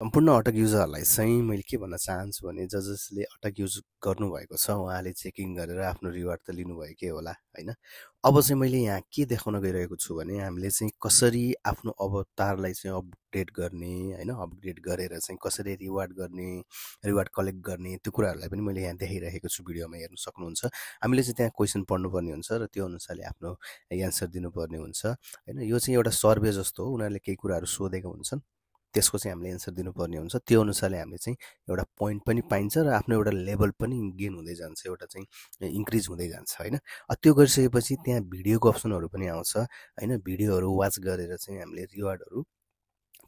सम्पूर्ण अटक युजरहरूलाई चाहिँ मैले के भन्न चाहन्छु भने जसले अटक युज गर्नुभएको छ उहाँले चेकिङ गरेर आफ्नो रिवार्ड त लिनुभएकै होला होइन। अब चाहिँ मैले यहाँ के देखाउन गइरहेको छु भने हामीले चाहिँ कसरी आफ्नो अवतारलाई चाहिँ अपडेट गर्ने होइन, अपग्रेड गरेर चाहिँ कसरी रिवार्ड गर्ने, रिवार्ड कलेक्ट गर्ने त्यो कुराहरूलाई पनि मैले यहाँ देखाइरहेको छु। भिडियोमा हेर्न सक्नुहुन्छ। हामीले चाहिँ त्यहाँ क्वेसन पढ्नुपर्ने हुन्छ र त्यो अनुसारले आफ्नो एन्सर दिनुपर्ने हुन्छ होइन। यो चाहिँ एउटा सर्वे जस्तो हो, उनीहरूले केही कुराहरू सोधेका हुन्छन्, त्यसको चाहिँ हामीले एन्सर दिनुपर्ने हुन्छ। त्यो अनुसारले हामीले चाहिँ एउटा पोइन्ट पनि पाइन्छ र आफ्नो एउटा लेभल पनि गेन हुँदै जान्छ, एउटा चाहिँ इन्क्रिज हुँदै जान्छ होइन। त्यो गरिसकेपछि त्यहाँ भिडियोको अप्सनहरू पनि आउँछ होइन। भिडियोहरू वाच गरेर चाहिँ हामीले रिवार्डहरू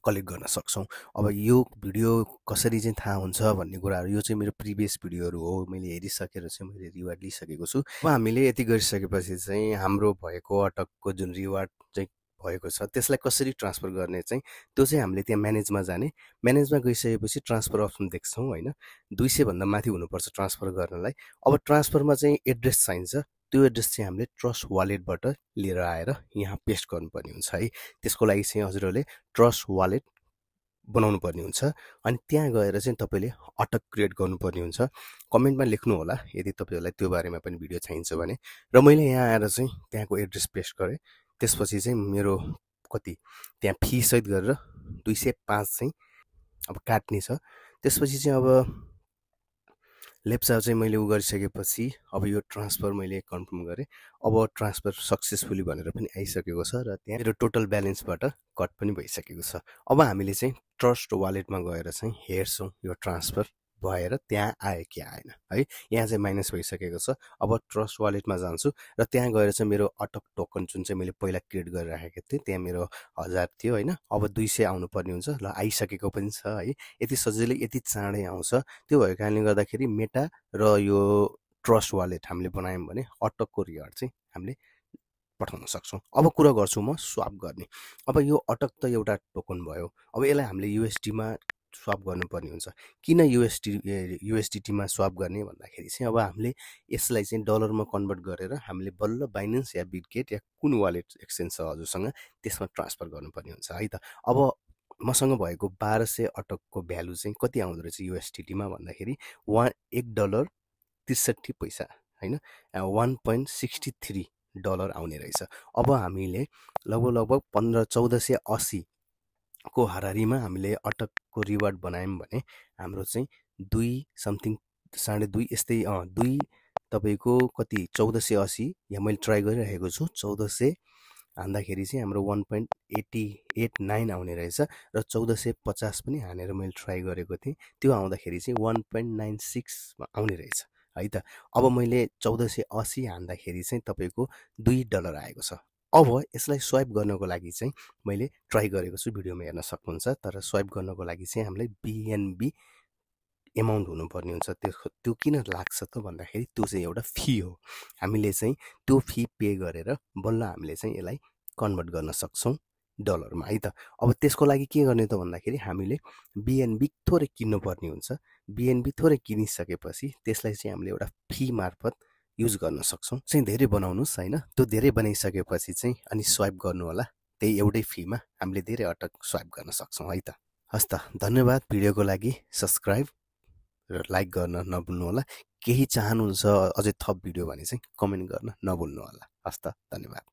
कलेक्ट गर्न सक्छौँ। अब यो भिडियो कसरी चाहिँ थाहा हुन्छ भन्ने कुराहरू, यो चाहिँ मेरो प्रिभियस भिडियोहरू हो, मैले हेरिसकेर चाहिँ मैले रिवार्ड लिइसकेको छु। अब हामीले यति गरिसकेपछि चाहिँ हाम्रो भएको अटकको जुन रिवार्ड चाहिँ भएको छ त्यसलाई कसरी ट्रान्सफर गर्ने चाहिँ त्यो चाहिँ हामीले त्यहाँ म्यानेजमा जाने, म्यानेजमा गइसकेपछि ट्रान्सफर अप्सन देख्छौँ होइन। 200 भन्दा माथि हुनुपर्छ ट्रान्सफर गर्नलाई। अब ट्रान्सफरमा चाहिँ एड्रेस चाहिन्छ, त्यो एड्रेस चाहिँ हामीले ट्रस्ट वालेटबाट लिएर आएर यहाँ पेस्ट गर्नुपर्ने हुन्छ है। त्यसको लागि चाहिँ हजुरहरूले ट्रस्ट वालेट बनाउनु पर्ने हुन्छ अनि त्यहाँ गएर चाहिँ तपाईँले अटक क्रिएट गर्नुपर्ने हुन्छ। कमेन्टमा लेख्नु होला यदि तपाईँहरूलाई त्यो बारेमा पनि भिडियो चाहिन्छ भने। र मैले यहाँ आएर चाहिँ त्यहाँको एड्रेस पेस्ट गरेँ। त्यसपछि चाहिँ मेरो कति त्यहाँ फी सहित गरेर 205 चाहिँ अब काट्ने छ। त्यसपछि चाहिँ अब लेप्चा चाहिँ मैले उ गरिसकेपछि अब यो ट्रान्सफर मैले कन्फर्म गरेँ। अब ट्रान्सफर सक्सेसफुली भनेर पनि आइसकेको छ र त्यहाँ मेरो टोटल ब्यालेन्सबाट कट पनि भइसकेको छ। अब हामीले चाहिँ ट्रस्ट वालेटमा गएर चाहिँ हेर्छौँ यो ट्रान्सफर भएर त्यहाँ आयो कि आएन है। यहाँ चाहिँ माइनस भइसकेको छ। अब ट्रस्ट वालेटमा जान्छु र त्यहाँ गएर चाहिँ मेरो अटक टोकन जुन चाहिँ मैले पहिला क्रिएट गरेर राखेको थिएँ त्यहाँ मेरो 1000 थियो होइन। अब 200 आउनुपर्ने हुन्छ। ल आइसकेको पनि छ है। यति सजिलै यति चाँडै आउँछ। त्यो भएको कारणले गर्दाखेरि मेटा र यो ट्रस्ट वालेट हामीले बनायौँ भने अटकको रिवार्ड चाहिँ हामीले पठाउन सक्छौँ। अब कुरा गर्छु म स्वाप गर्ने। अब यो अटक त एउटा टोकन भयो। अब यसलाई हामीले युएसडीमा स्वाप गर्नुपर्ने हुन्छ। किन युएसडीटीमा स्वाप गर्ने भन्दाखेरि चाहिँ अब हामीले यसलाई चाहिँ डलरमा कन्भर्ट गरेर हामीले बल्ल बाइनेन्स या बिटगेट या कुन वालेट एक्सचेन्ज छ हजुरसँग त्यसमा ट्रान्सफर गर्नुपर्ने हुन्छ है त। अब मसँग भएको 1200 अटकको भ्यालु चाहिँ कति आउँदो रहेछ युएसडीटीमा भन्दाखेरि $1.63 होइन, $1.63 आउने रहेछ। अब हामीले लगभग 1480 को हाराहारीमा हामीले अटकको रिवार्ड बनायौँ भने हाम्रो चाहिँ 2 समथिङ 2.5 यस्तै 2 तपाईँको कति 1480 या मैले ट्राई गरिरहेको छु 1400 हान्दाखेरि चाहिँ हाम्रो 1.89 आउने रहेछ र 1450 पनि हानेर मैले ट्राई गरेको थिएँ। त्यो आउँदाखेरि चाहिँ 1.96 आउने रहेछ है त। अब मैले 1480 हान्दाखेरि चाहिँ तपाईँको $2 आएको छ। अब यसलाई स्वाइप गर्नको लागि चाहिँ मैले ट्राई गरेको छु, भिडियोमा हेर्न सक्नुहुन्छ। तर स्वाइप गर्नको लागि चाहिँ हामीलाई BNB एमाउन्ट हुनुपर्ने हुन्छ। त्यो किन लाग्छ त भन्दाखेरि त्यो चाहिँ एउटा फी हो। हामीले चाहिँ त्यो फी पे गरेर बल्ल हामीले चाहिँ यसलाई कन्भर्ट गर्न सक्छौँ डलरमा है त। अब त्यसको लागि के गर्ने त भन्दाखेरि हामीले BNB थोरै किन्नुपर्ने हुन्छ। BNB थोरै किनिसकेपछि त्यसलाई चाहिँ हामीले एउटा फी मार्फत युज गर्न सक्छौँ। चाहिँ धेरै बनाउनुहोस् होइन। त्यो धेरै बनाइसकेपछि चाहिँ अनि स्वाइप गर्नु होला। त्यही एउटै फीमा हामीले धेरै अटक स्वाइप गर्न सक्छौँ है त। हस् त, धन्यवाद। भिडियोको लागि सब्सक्राइब र लाइक गर्न नभुल्नु होला। केही चाहनुहुन्छ अझै थप भिडियो भने चाहिँ कमेन्ट गर्न नभुल्नु होला। हस् त, धन्यवाद।